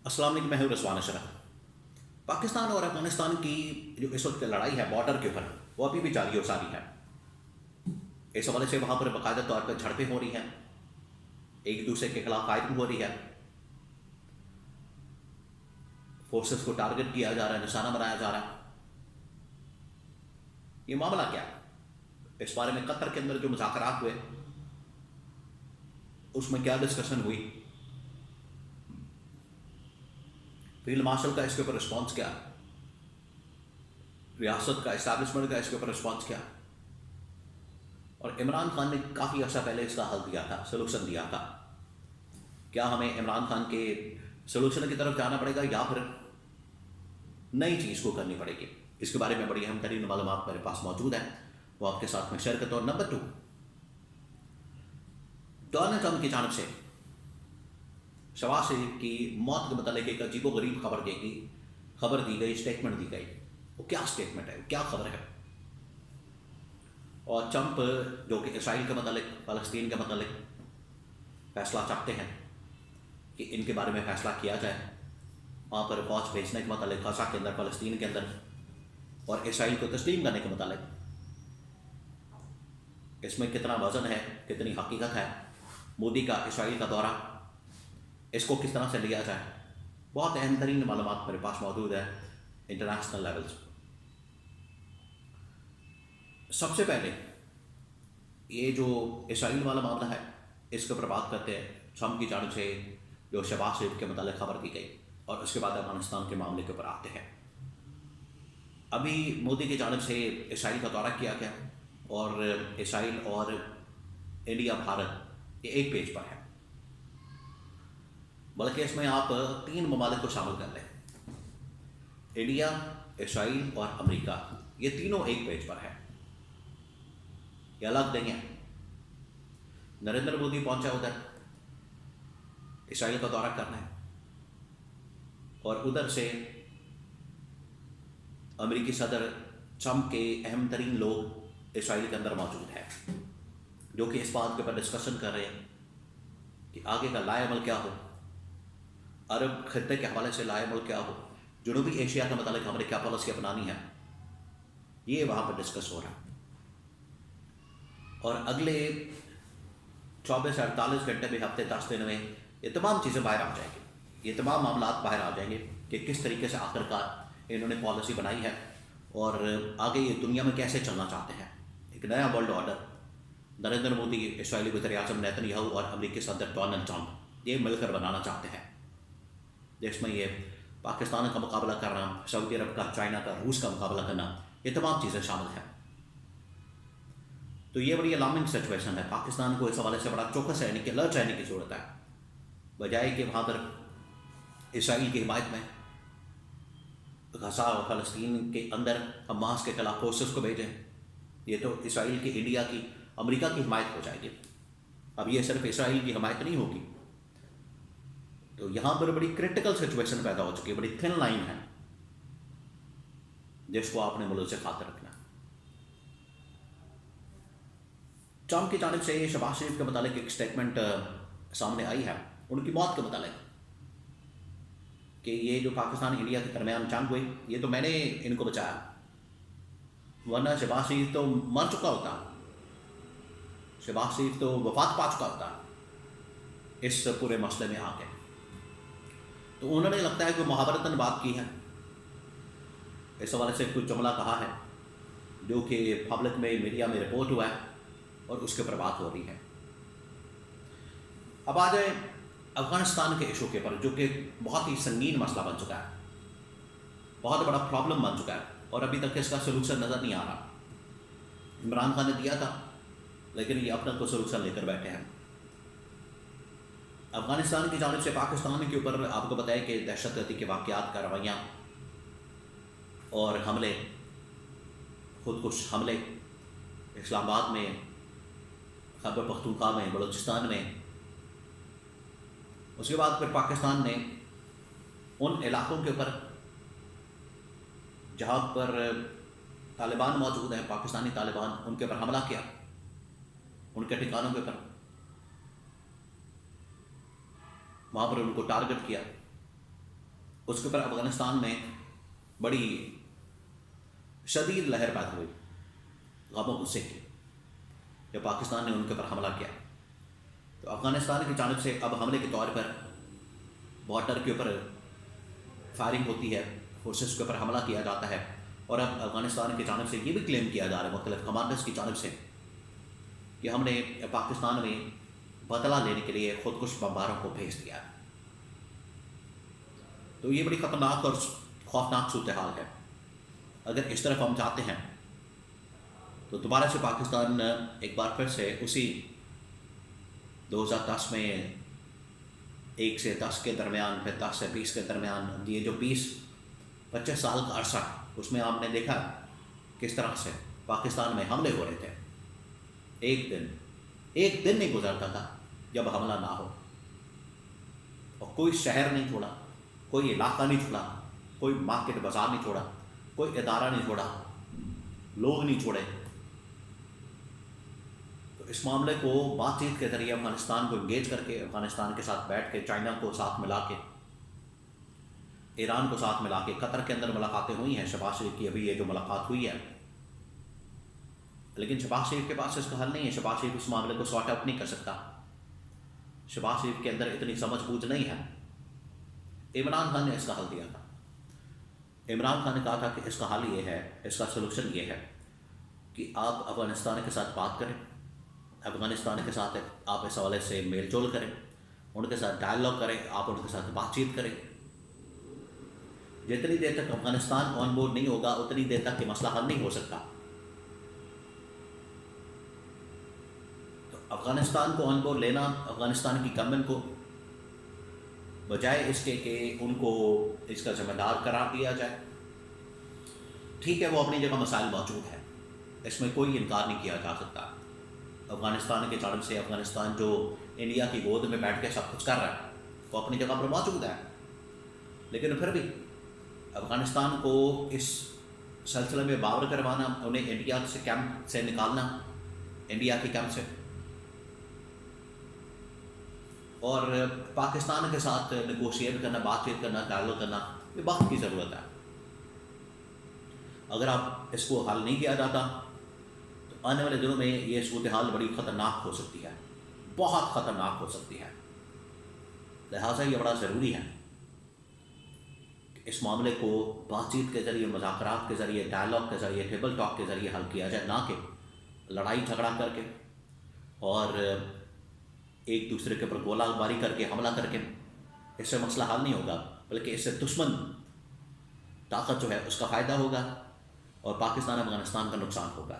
السلام علیکم، میں ہوں رضوان اشرف۔ پاکستان اور افغانستان کی جو اس وقت لڑائی ہے بارڈر کے اوپر، وہ ابھی بھی جاری و ساری ہے۔ اس حوالے سے وہاں پر باقاعدہ طور پر جھڑپیں ہو رہی ہیں، ایک دوسرے کے خلاف فائرنگ ہو رہی ہے، فورسز کو ٹارگٹ کیا جا رہا ہے، نشانہ بنایا جا رہا ہے۔ یہ معاملہ کیا ہے؟ اس بارے میں قطر کے اندر جو مذاکرات ہوئے اس میں کیا ڈسکشن ہوئی، فیلڈ مارشل کا اس کے اوپر رسپانس کیا، ریاست کا اسٹیبلشمنٹ کا اس کے اوپر رسپانس کیا، اور عمران خان نے کافی عرصہ پہلے اس کا حل دیا تھا، سلوشن دیا تھا۔ کیا ہمیں عمران خان کے سلوشن کی طرف جانا پڑے گا یا پھر نئی چیز کو کرنی پڑے گی؟ اس کے بارے میں بڑی اہم ترین معلومات میرے پاس موجود ہیں، وہ آپ کے ساتھ میں شیئر کرتا ہوں۔ نمبر 2، ڈونلڈ ٹرمپ کی جانب سے شہباز شریف کی موت کے متعلق ایک عجیب و غریب خبر دی گئی، اسٹیٹمنٹ دی گئی۔ وہ کیا اسٹیٹمنٹ ہے، کیا خبر ہے؟ اور ٹرمپ جو کہ اسرائیل کے متعلق، فلسطین کے متعلق فیصلہ چاہتے ہیں کہ ان کے بارے میں فیصلہ کیا جائے، وہاں پر فوج بھیجنے کے متعلق، غزہ کے اندر، فلسطین کے اندر، اور اسرائیل کو تسلیم کرنے کے متعلق، اس میں کتنا وزن ہے، کتنی حقیقت ہے؟ مودی کا اسرائیل کا دورہ، اس کو کس طرح سے لیا جائے؟ بہت اہم ترین معلومات میرے پاس موجود ہے انٹرنیشنل لیولز۔ سب سے پہلے یہ جو اسرائیل والا معاملہ ہے، اس کے اوپر بات کرتے ہیں۔ ٹرمپ کی جانب سے جو شہباز شریف کے متعلق خبر دی گئی، اور اس کے بعد افغانستان کے معاملے کے اوپر آتے ہیں۔ ابھی مودی کی جانب سے اسرائیل کا دورہ کیا گیا، اور اسرائیل اور انڈیا، بھارت، یہ ایک پیج پر ہے، بلکہ اس میں آپ 3 ممالک کو شامل کر لیں۔ انڈیا، اسرائیل اور امریکہ، یہ تینوں ایک پیج پر ہے، یہ الگ نہیں ہے۔ نریندر مودی پہنچا ادھر اسرائیل کا دورہ کرنا ہے، اور ادھر سے امریکی صدر ٹرمپ کے اہم ترین لوگ اسرائیل کے اندر موجود ہیں، جو کہ اس بات کے اوپر ڈسکشن کر رہے ہیں کہ آگے کا لائے عمل کیا ہو، عرب خطے کے حوالے سے لائے عمل کیا ہو، جنوبی ایشیا کے متعلق ہمیں کیا پالیسی اپنانی ہے، یہ وہاں پر ڈسکس ہو رہا ہے۔ اور اگلے 24 سے 48 گھنٹے میں، ہفتے 10 دن میں، یہ تمام چیزیں باہر آ جائیں گی، یہ تمام معاملات باہر آ جائیں گے کہ کس طریقے سے آخرکار انہوں نے پالیسی بنائی ہے، اور آگے یہ دنیا میں کیسے چلنا چاہتے ہیں۔ ایک نیا ورلڈ آرڈر نریندر مودی، اسرائیلی وزیر اعظم نیتن یاہو اور امریکی صدر ڈونلڈ ٹرمپ یہ مل کر بنانا چاہتے ہیں، جس میں یہ پاکستان کا مقابلہ کرنا، سعودی عرب کا، چائنا کا، روس کا مقابلہ کرنا، یہ تمام چیزیں شامل ہیں۔ تو یہ بڑی الارمنگ سچویشن ہے۔ پاکستان کو اس حوالے سے بڑا چوکس رہنے کی، الرٹ رہنے کی ضرورت ہے، بجائے کہ وہاں پر اسرائیل کی حمایت میں غزہ اور فلسطین کے اندر حماس کے خلاف فورسز کو بھیجیں۔ یہ تو اسرائیل کی، انڈیا کی، امریکہ کی حمایت ہو جائے گی۔ اب یہ صرف اسرائیل کی حمایت نہیں ہوگی، تو یہاں پر بڑی کرٹیکل سچویشن پیدا ہو چکی ہے، بڑی تھن لائن ہے، جس کو آپ نے ملک سے خاطر رکھنا ہے۔ ٹرمپ کی جانب سے شہباز شریف کے متعلق ایک اسٹیٹمنٹ سامنے آئی ہے، ان کی موت کے متعلق، کہ یہ جو پاکستان انڈیا کے درمیان جنگ ہوئی، یہ تو میں نے ان کو بچایا، ورنہ شہباز شریف تو مر چکا ہوتا، شہباز شریف تو وفات پا چکا ہوتا اس پورے مسئلے میں آ کے۔ تو انہوں نے لگتا ہے کہ محاورتاً بات کی ہے، اس حوالے سے کچھ جملہ کہا ہے جو کہ پبلک میں، میڈیا میں رپورٹ ہوا ہے، اور اس کے اوپر بات ہو رہی ہے۔ اب آ جائیں افغانستان کے ایشو کے پر، جو کہ بہت ہی سنگین مسئلہ بن چکا ہے، بہت بڑا پرابلم بن چکا ہے، اور ابھی تک اس کا سلوشن نظر نہیں آ رہا۔ عمران خان نے دیا تھا، لیکن یہ اپنا کو سلوشن لے کر بیٹھے ہیں۔ افغانستان کی جانب سے پاکستان کے اوپر آپ کو بتایا کہ دہشت گردی کے واقعات، کارروائیاں اور حملے، خودکش حملے اسلام آباد میں، خیبر پختونخوا میں، بلوچستان میں۔ اس کے بعد پھر پاکستان نے ان علاقوں کے اوپر جہاں پر طالبان موجود ہیں، پاکستانی طالبان، ان کے اوپر حملہ کیا، ان کے ٹھکانوں کے اوپر، وہاں پر ان کو ٹارگٹ کیا۔ اس کے اوپر افغانستان میں بڑی شدید لہر پیدا ہوئی غم و غصے کی جب پاکستان نے ان کے اوپر حملہ کیا. تو افغانستان کی جانب سے اب حملے کے طور پر بارڈر کے اوپر فائرنگ ہوتی ہے، فورسز کے اوپر حملہ کیا جاتا ہے. اور اب افغانستان کی جانب سے یہ بھی کلیم کیا جا رہا ہے مختلف کمانڈرز کی جانب سے کہ ہم نے پاکستان میں بدلہ لینے کے لیے خودکش بمباروں کو بھیج دیا. تو یہ بڑی خطرناک اور خوفناک صورتحال ہے. اگر اس طرف ہم چاہتے ہیں تو دوبارہ سے پاکستان ایک بار پھر سے اسی 2010 میں 1 سے 10 کے درمیان، پھر 10 سے 20 کے درمیان، یہ جو 20-25 سال کا عرصہ، اس میں آپ نے دیکھا کس طرح سے پاکستان میں حملے ہو رہے تھے. ایک دن نہیں گزرتا تھا جب حملہ نہ ہو، اور کوئی شہر نہیں چھوڑا، کوئی علاقہ نہیں چھوڑا، کوئی مارکیٹ بازار نہیں چھوڑا، کوئی ادارہ نہیں چھوڑا، لوگ نہیں چھوڑے. تو اس معاملے کو بات چیت کے ذریعے افغانستان کو انگیج کر کے، افغانستان کے ساتھ بیٹھ کے، چائنا کو ساتھ ملا کے، ایران کو ساتھ ملا کے، قطر کے اندر ملاقاتیں ہوئی ہیں شہباز شریف کی. ابھی یہ جو ملاقات ہوئی ہے، لیکن شہباز شریف کے پاس اس کا حل نہیں ہے. شہباز شریف اس معاملے کو سارٹ آؤٹ نہیں کر سکتا. شہباز شریف کے اندر اتنی سمجھ بوجھ نہیں ہے. عمران خان نے اس کا حل دیا تھا. عمران خان نے کہا تھا کہ اس کا حل یہ ہے، اس کا سلوشن یہ ہے کہ آپ افغانستان کے ساتھ بات کریں، افغانستان کے ساتھ آپ اس حوالے سے میل جول کریں، ان کے ساتھ ڈائلاگ کریں، آپ ان کے ساتھ بات چیت کریں. جتنی دیر تک افغانستان آن بورڈ نہیں ہوگا اتنی دیر تک یہ مسئلہ حل نہیں ہو سکتا. تو افغانستان کو آن بورڈ لینا، افغانستان کی گورنمنٹ کو بجائے اس کے کہ ان کو اس کا ذمہ دار قرار دیا جائے. ٹھیک ہے، وہ اپنی جگہ مسائل موجود ہے، اس میں کوئی انکار نہیں کیا جا سکتا. افغانستان کے جانب سے افغانستان جو انڈیا کی گود میں بیٹھ کے سب کچھ کر رہا ہے وہ اپنی جگہ پر موجود ہے. لیکن پھر بھی افغانستان کو اس سلسلے میں باور کروانا، انہیں انڈیا سے کیمپ سے نکالنا، انڈیا کے کیمپ سے، اور پاکستان کے ساتھ نیگوشیٹ کرنا، بات چیت کرنا، ڈائلاگ کرنا، یہ وقت کی ضرورت ہے. اگر آپ اس کو حل نہیں کیا جاتا تو آنے والے دنوں میں یہ صورتحال بڑی خطرناک ہو سکتی ہے، بہت خطرناک ہو سکتی ہے. لہٰذا یہ بڑا ضروری ہے کہ اس معاملے کو بات چیت کے ذریعے، مذاکرات کے ذریعے، ڈائلاگ کے ذریعے، ٹیبل ٹاک کے ذریعے حل کیا جائے، نہ کہ لڑائی جھگڑا کر کے اور ایک دوسرے کے اوپر گولہ باری کر کے، حملہ کر کے. اس سے مسئلہ حل نہیں ہوگا، بلکہ اس سے دشمن طاقت جو ہے اس کا فائدہ ہوگا اور پاکستان افغانستان کا نقصان ہوگا.